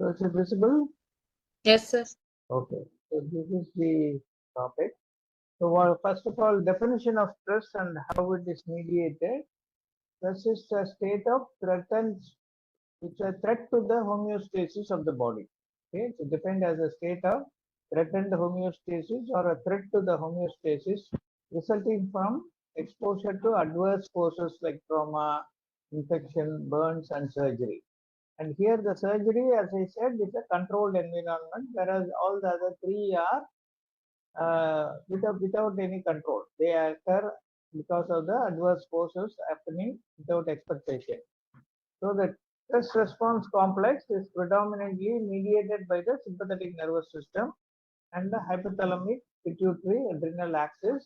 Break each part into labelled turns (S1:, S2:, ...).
S1: So is it visible?
S2: Yes, sir.
S1: Okay. So this is the topic. So first of all, definition of stress and how it is mediated. Stress is a state of threatened, it's a threat to the homeostasis of the body. Okay, it's defined as a state of threatened homeostasis or a threat to the homeostasis resulting from exposure to adverse forces like trauma, infection, burns, and surgery. And here the surgery, as I said, is a controlled environment, whereas all the other three are without any control. They occur because of the adverse forces happening without expectation. So the stress response complex is predominantly mediated by the sympathetic nervous system and the hypothalamic pituitary adrenal axis,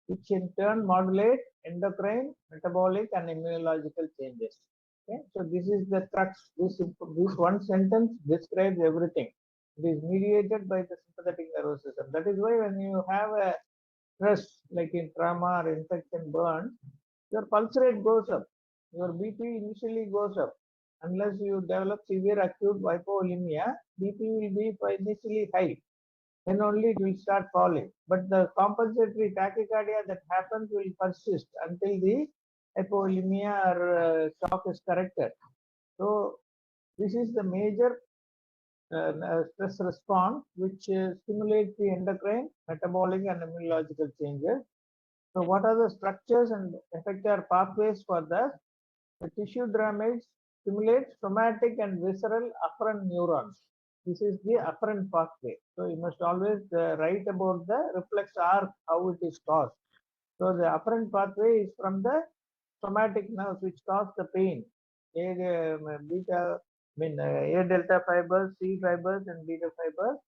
S1: which in turn modulate endocrine, metabolic, and immunological changes. Okay, so this is the crux. This one sentence describes everything. It is mediated by the sympathetic nervous system. That is why when you have a stress like in trauma or infection burn, your pulse rate goes up, your BP initially goes up. Unless you develop severe acute hypovolemia, BP will be initially high, then only it will start falling. But the compensatory tachycardia that happens will persist until the hypovolemia or shock is corrected. So this is the major stress response which stimulates the endocrine, metabolic, and immunological changes. So what are the structures and effector pathways for that? The tissue damage stimulates somatic and visceral afferent neurons. This is the afferent pathway. So you must always write about the reflex arc, how it is caused. So the afferent pathway is from the somatic nerves which cause the pain. Beta, A delta fibers, C fibers, and beta fibers,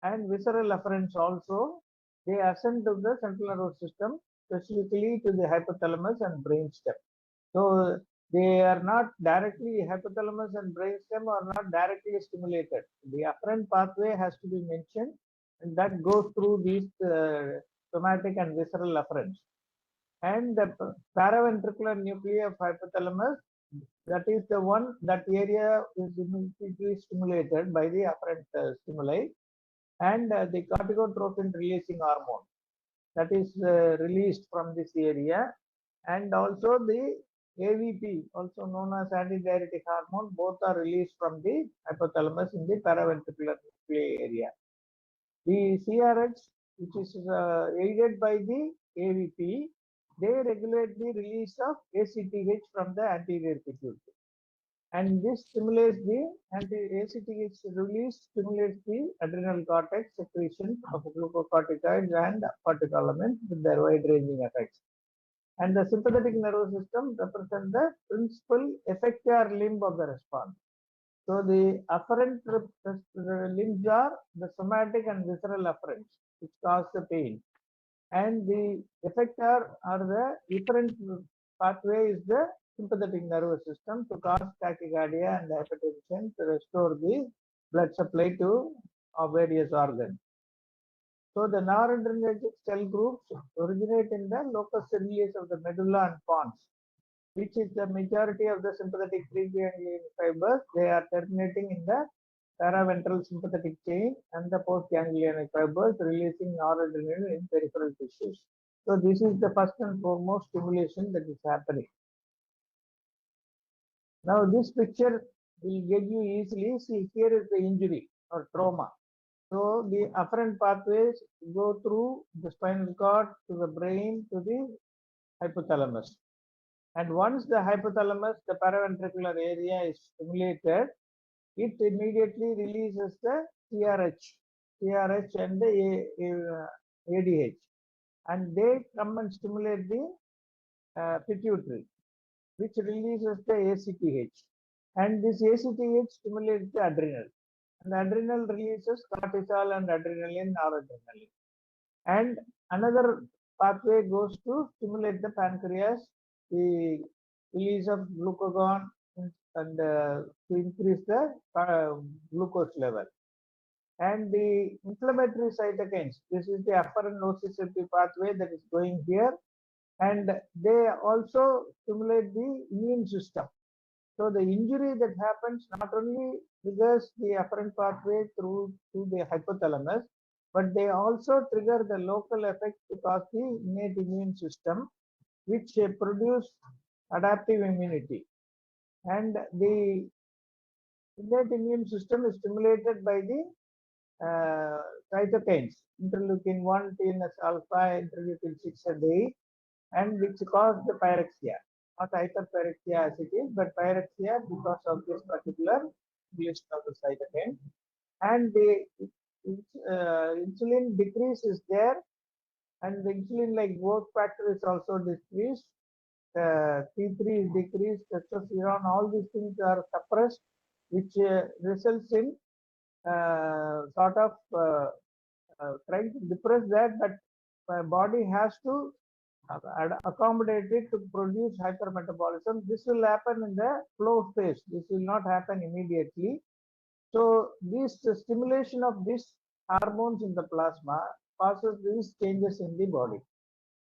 S1: and visceral afferents also. They ascend to the central nervous system, specifically to the hypothalamus and brainstem. So they are not directly, hypothalamus and brainstem are not directly stimulated. The afferent pathway has to be mentioned, and that goes through these somatic and visceral afferents. And the paraventricular nuclei of hypothalamus, that is the one, that area is immediately stimulated by the afferent stimuli, and the corticotropin releasing hormone that is released from this area, and also the AVP, also known as antidiuretic hormone, both are released from the hypothalamus in the paraventricular nuclei area. The CRH, which is aided by the AVP, they regulate the release of ACTH from the anterior pituitary. And this stimulates the ACTH release, stimulates the adrenal cortex secretion of glucocorticoids and corticolamins with their wide-ranging effects. And the sympathetic nervous system represents the principal effector limb of the response. So the afferent limbs are the somatic and visceral afferents, which cause the pain. And the effector or the efferent pathway is the sympathetic nervous system to cause tachycardia and hypertension, to restore the blood supply to various organs. So the noradrenergic cell groups originate in the locus coeruleus of the medulla and pons, which is the majority of the sympathetic preganglion fibers. They are terminating in the paraventral sympathetic chain and the postganglionic fibers, releasing noradrenaline in peripheral tissues. So this is the first and foremost stimulation that is happening. Now this picture will get you easily. See, here is the injury or trauma. So the afferent pathways go through the spinal cord to the brain to the hypothalamus. And once the hypothalamus, the paraventricular area is stimulated, it immediately releases the CRH and the ADH. And they come and stimulate the pituitary, which releases the ACTH. And this ACTH stimulates the adrenal. And the adrenal releases cortisol and adrenaline, noradrenaline. And another pathway goes to stimulate the pancreas, the release of glucagon, and to increase the glucose level. And the inflammatory cytokines, this is the afferent nociceptive pathway that is going here, and they also stimulate the immune system. So the injury that happens not only triggers the afferent pathway through to the hypothalamus, but they also trigger the local effect to cause the innate immune system, which produce adaptive immunity. And the innate immune system is stimulated by the cytokines, interleukin 1, TNF alpha, interleukin 6 and 8, and which cause the pyrexia. Not hyperpyrexia as it is, but pyrexia because of this particular stimulation of the cytokine. And the insulin decrease is there, and the insulin like growth factor is also decreased. T3 is decreased, testosterone, all these things are suppressed, which results in sort of trying to depress that, but my body has to accommodate it to produce hypermetabolism. This will happen in the flow phase. This will not happen immediately. So this stimulation of these hormones in the plasma causes these changes in the body.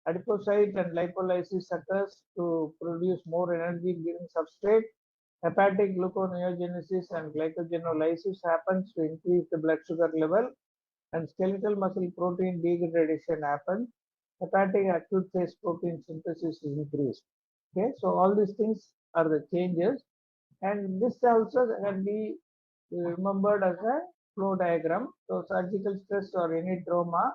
S1: Adipocyte and lipolysis occurs to produce more energy giving substrate. Hepatic gluconeogenesis and glycogenolysis happens to increase the blood sugar level, and skeletal muscle protein degradation happens. Hepatic acute phase protein synthesis is increased. Okay, so all these things are the changes, and this also can be remembered as a flow diagram. So surgical stress or any trauma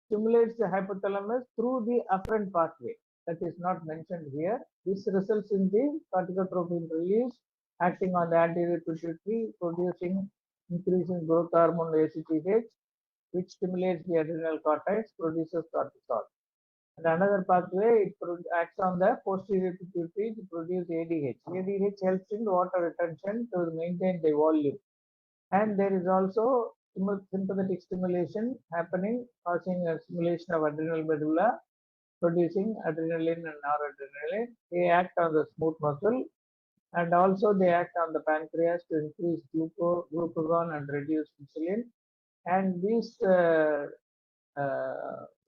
S1: stimulates the hypothalamus through the afferent pathway that is not mentioned here. This results in the corticotropin release acting on the anterior pituitary, producing increasing growth hormone ACTH, which stimulates the adrenal cortex, produces cortisol. And another pathway, it acts on the posterior pituitary to produce ADH. ADH helps in water retention to maintain the volume. And there is also sympathetic stimulation happening, causing a stimulation of adrenal medulla, producing adrenaline and noradrenaline. They act on the smooth muscle, and also they act on the pancreas to increase glucagon and reduce insulin. And these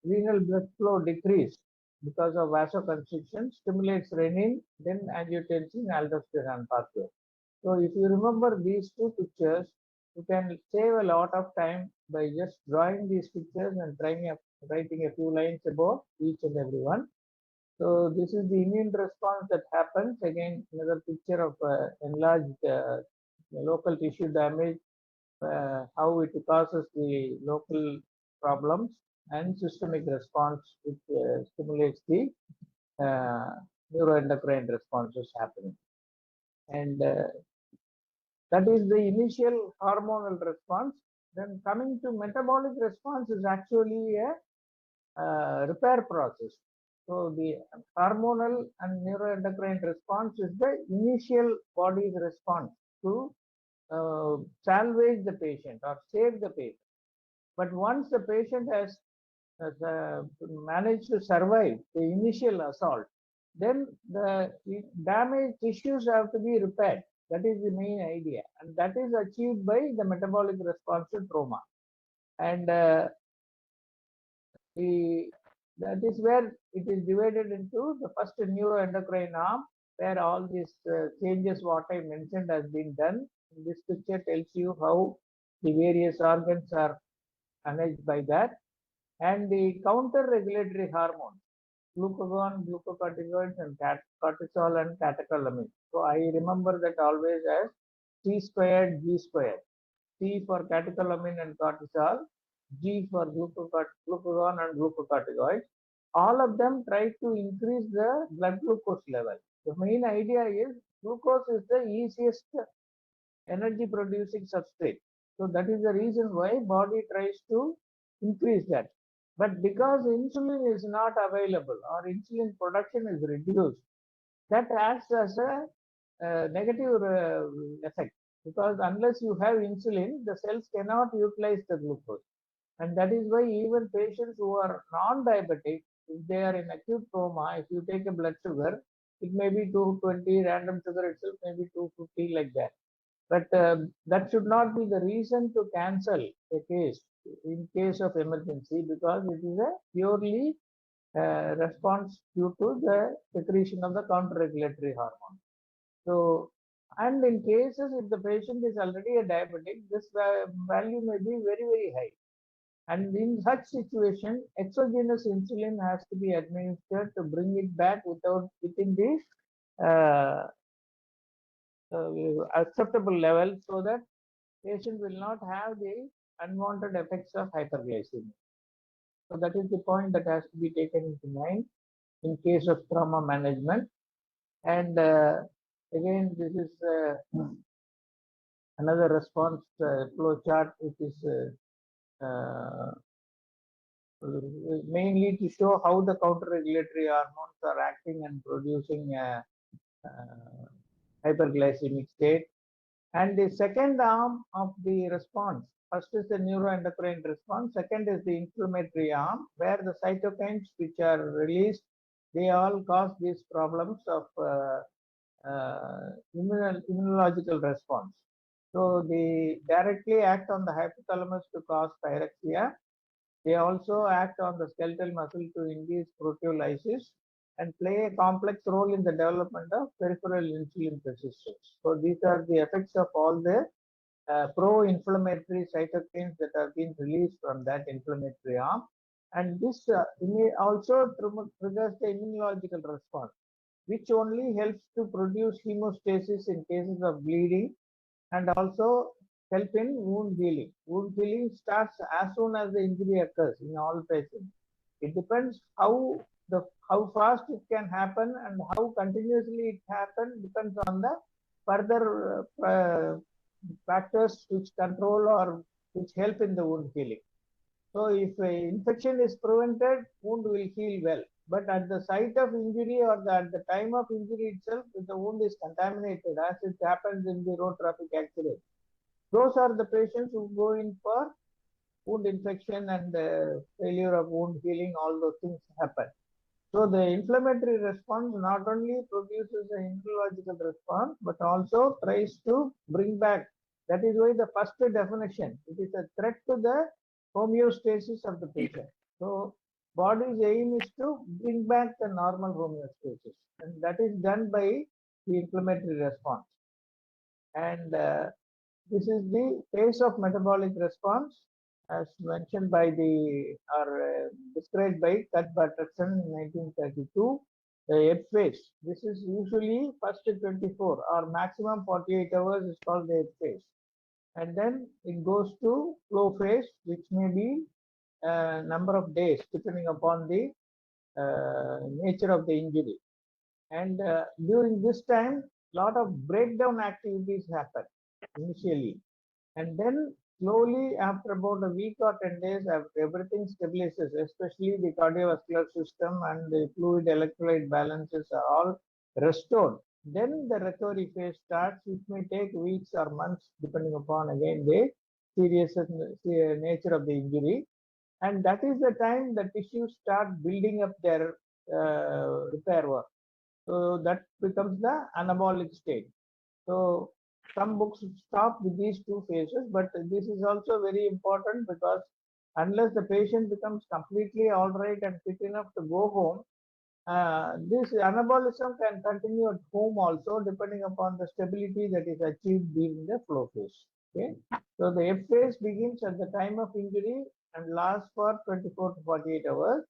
S1: renal blood flow decrease because of vasoconstriction, stimulates renin, then angiotensin, aldosterone pathway. So if you remember these two pictures, you can save a lot of time by just drawing these pictures and writing a few lines about each and every one. So this is the immune response that happens. Again, another picture of enlarged local tissue damage, how it causes the local problems, and systemic response, which stimulates the uh, neuroendocrine responses happening. And that is the initial hormonal response. Then coming to metabolic response is actually a repair process. So the hormonal and neuroendocrine response is the initial body's response to salvage the patient or save the patient. But once the patient has managed to survive the initial assault, then the damaged tissues have to be repaired. That is the main idea, and that is achieved by the metabolic response to trauma. And that is where it is divided into the first neuroendocrine arm, where all these changes what I mentioned has been done. This picture tells you how the various organs are managed by that, and the counter regulatory hormones, glucagon, glucocorticoids, and cortisol and catecholamine. So I remember that always as T squared, G squared. T for catecholamine and cortisol, G for glucagon and glucocorticoids. All of them try to increase the blood glucose level. The main idea is glucose is the easiest energy producing substrate. So that is the reason why body tries to increase that. But because insulin is not available or insulin production is reduced, that acts as a negative effect, because unless you have insulin, the cells cannot utilize the glucose. And that is why even patients who are non-diabetic, if they are in acute trauma, if you take a blood sugar, it may be 220, random sugar itself may be 250, like that. But that should not be the reason to cancel a case in case of emergency, because it is a purely response due to the secretion of the counter-regulatory hormone. So And in cases if the patient is already a diabetic, this value may be very, very high. And in such situation, exogenous insulin has to be administered to bring it back within the acceptable level, so that patient will not have the unwanted effects of hyperglycemia. So that is the point that has to be taken into mind in case of trauma management. And again, this is another response flow chart, which is mainly to show how the counter-regulatory hormones are acting and producing a hyperglycemic state. And the second arm of the response, first is the neuroendocrine response, second is the inflammatory arm, where the cytokines which are released, they all cause these problems of immunological response. So they directly act on the hypothalamus to cause pyrexia. They also act on the skeletal muscle to induce proteolysis and play a complex role in the development of peripheral insulin resistance. So these are the effects of all the pro-inflammatory cytokines that have been released from that inflammatory arm. And this also triggers the immunological response, which only helps to produce hemostasis in cases of bleeding and also help in wound healing. Wound healing starts as soon as the injury occurs in all patients. It depends how fast it can happen and how continuously it happens, depends on the further factors which control or which help in the wound healing. So if infection is prevented, wound will heal well. But at the site of injury or at the time of injury itself, if the wound is contaminated, as it happens in the road traffic accident, those are the patients who go in for wound infection and failure of wound healing, all those things happen. So the inflammatory response not only produces an immunological response, but also tries to bring back. That is why the first definition, it is a threat to the homeostasis of the patient. So body's aim is to bring back the normal homeostasis, and that is done by the inflammatory response. And this is the phase of metabolic response, as mentioned by or described by Kurt Patterson in 1932. The Ebb phase. This is usually first 24 or maximum 48 hours is called the Ebb phase. And then it goes to flow phase, which may be a number of days depending upon the nature of the injury. And during this time, lot of breakdown activities happen initially, and then slowly after about a week or 10 days, everything stabilizes, especially the cardiovascular system and the fluid electrolyte balances are all restored. Then the recovery phase starts, which may take weeks or months depending upon again the seriousness nature of the injury. And that is the time the tissues start building up their repair work. So that becomes the anabolic state. So some books stop with these two phases, but this is also very important, because unless the patient becomes completely all right and fit enough to go home, this anabolism can continue at home also, depending upon the stability that is achieved during the flow phase. Okay, so the F phase begins at the time of injury and lasts for 24 to 48 hours.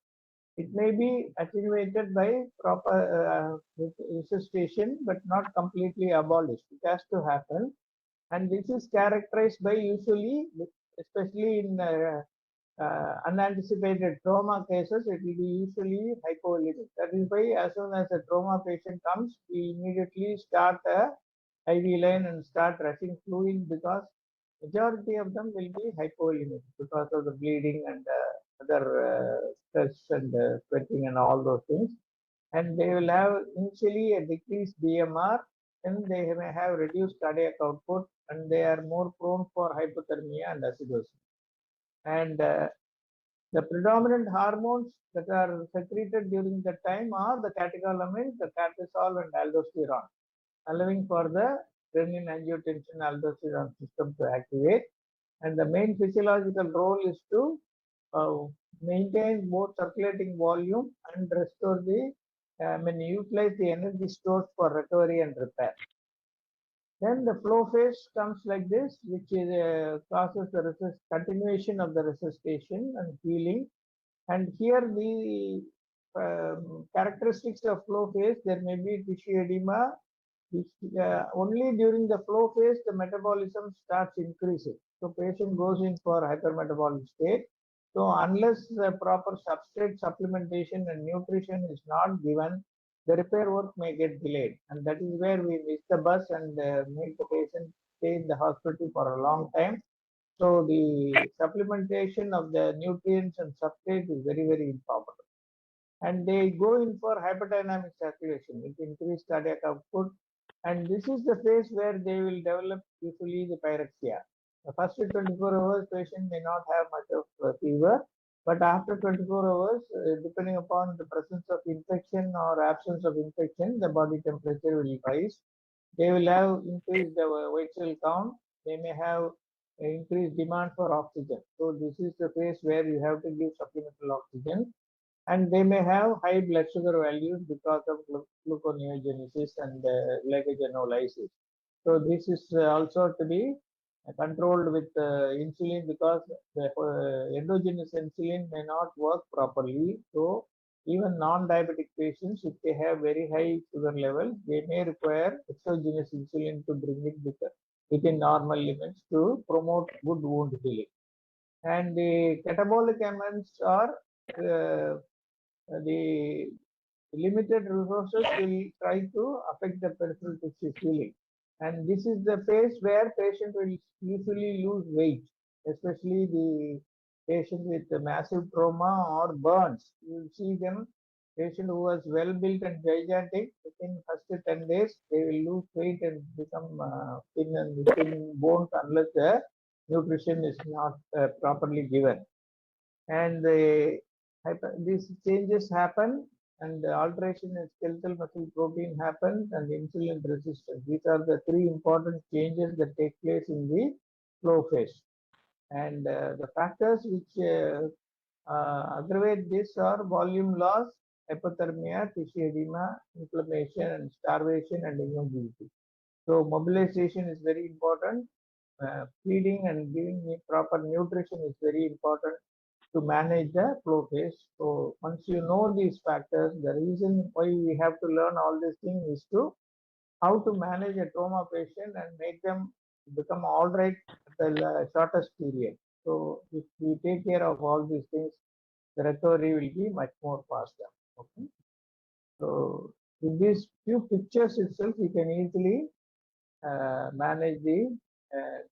S1: It may be attenuated by proper resuscitation, but not completely abolished. It has to happen. And this is characterized by usually, especially in unanticipated trauma cases, it will be usually hypovolemic. That is why as soon as a trauma patient comes, we immediately start a IV line and start rushing fluid, because majority of them will be hypovolemic because of the bleeding and other stress and sweating and all those things. And they will have initially a decreased BMR, and they may have reduced cardiac output, and they are more prone for hypothermia and acidosis. And the predominant hormones that are secreted during that time are the catecholamines, the cortisol, and aldosterone, allowing for the renin-angiotensin aldosterone system to activate. And the main physiological role is to maintain both circulating volume and restore utilize the energy stored for recovery and repair. Then the flow phase comes like this, which is, causes the continuation of the resuscitation and healing. And here the characteristics of flow phase, there may be tissue edema, which only during the flow phase the metabolism starts increasing. So patient goes in for hypermetabolic state. So unless the proper substrate supplementation and nutrition is not given, the repair work may get delayed, and that is where we miss the bus and make the patient stay in the hospital for a long time. So the supplementation of the nutrients and substrate is very, very important. And they go in for hyperdynamic saturation with increased cardiac output. And this is the phase where they will develop usually the pyrexia. The first 24 hours, patient may not have much of fever, but after 24 hours, depending upon the presence of infection or absence of infection, the body temperature will rise. They will have increased white cell count. They may have increased demand for oxygen. So this is the phase where you have to give supplemental oxygen, and they may have high blood sugar values because of gluconeogenesis and glycogenolysis. So this is also to be controlled with insulin, because the endogenous insulin may not work properly. So even non-diabetic patients, if they have very high sugar levels, they may require exogenous insulin to bring it within normal limits to promote good wound healing. And the catabolic amends are uh, the limited resources will try to affect the peripheral tissue healing. And this is the phase where patient will usually lose weight, especially the patient with massive trauma or burns. You will see them, patient who was well built and gigantic, within first 10 days, they will lose weight and become thin and thin bones unless the nutrition is not properly given. And these changes happen, and the alteration in skeletal muscle protein happens, and insulin resistance. These are the three important changes that take place in the flow phase. And the factors which aggravate this are volume loss, hypothermia, tissue edema, inflammation, and starvation and immobility. So mobilization is very important. Feeding and giving proper nutrition is very important to manage the flow phase. So once you know these factors, the reason why we have to learn all these things is to how to manage a trauma patient and make them become all right at the shortest period. So if we take care of all these things, the recovery will be much more faster. Okay. So with these few pictures itself, you can easily manage the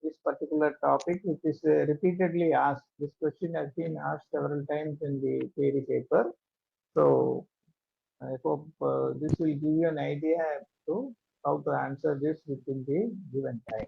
S1: this particular topic, which is repeatedly asked. This question has been asked several times in the theory paper. So I hope this will give you an idea to how to answer this within the given time.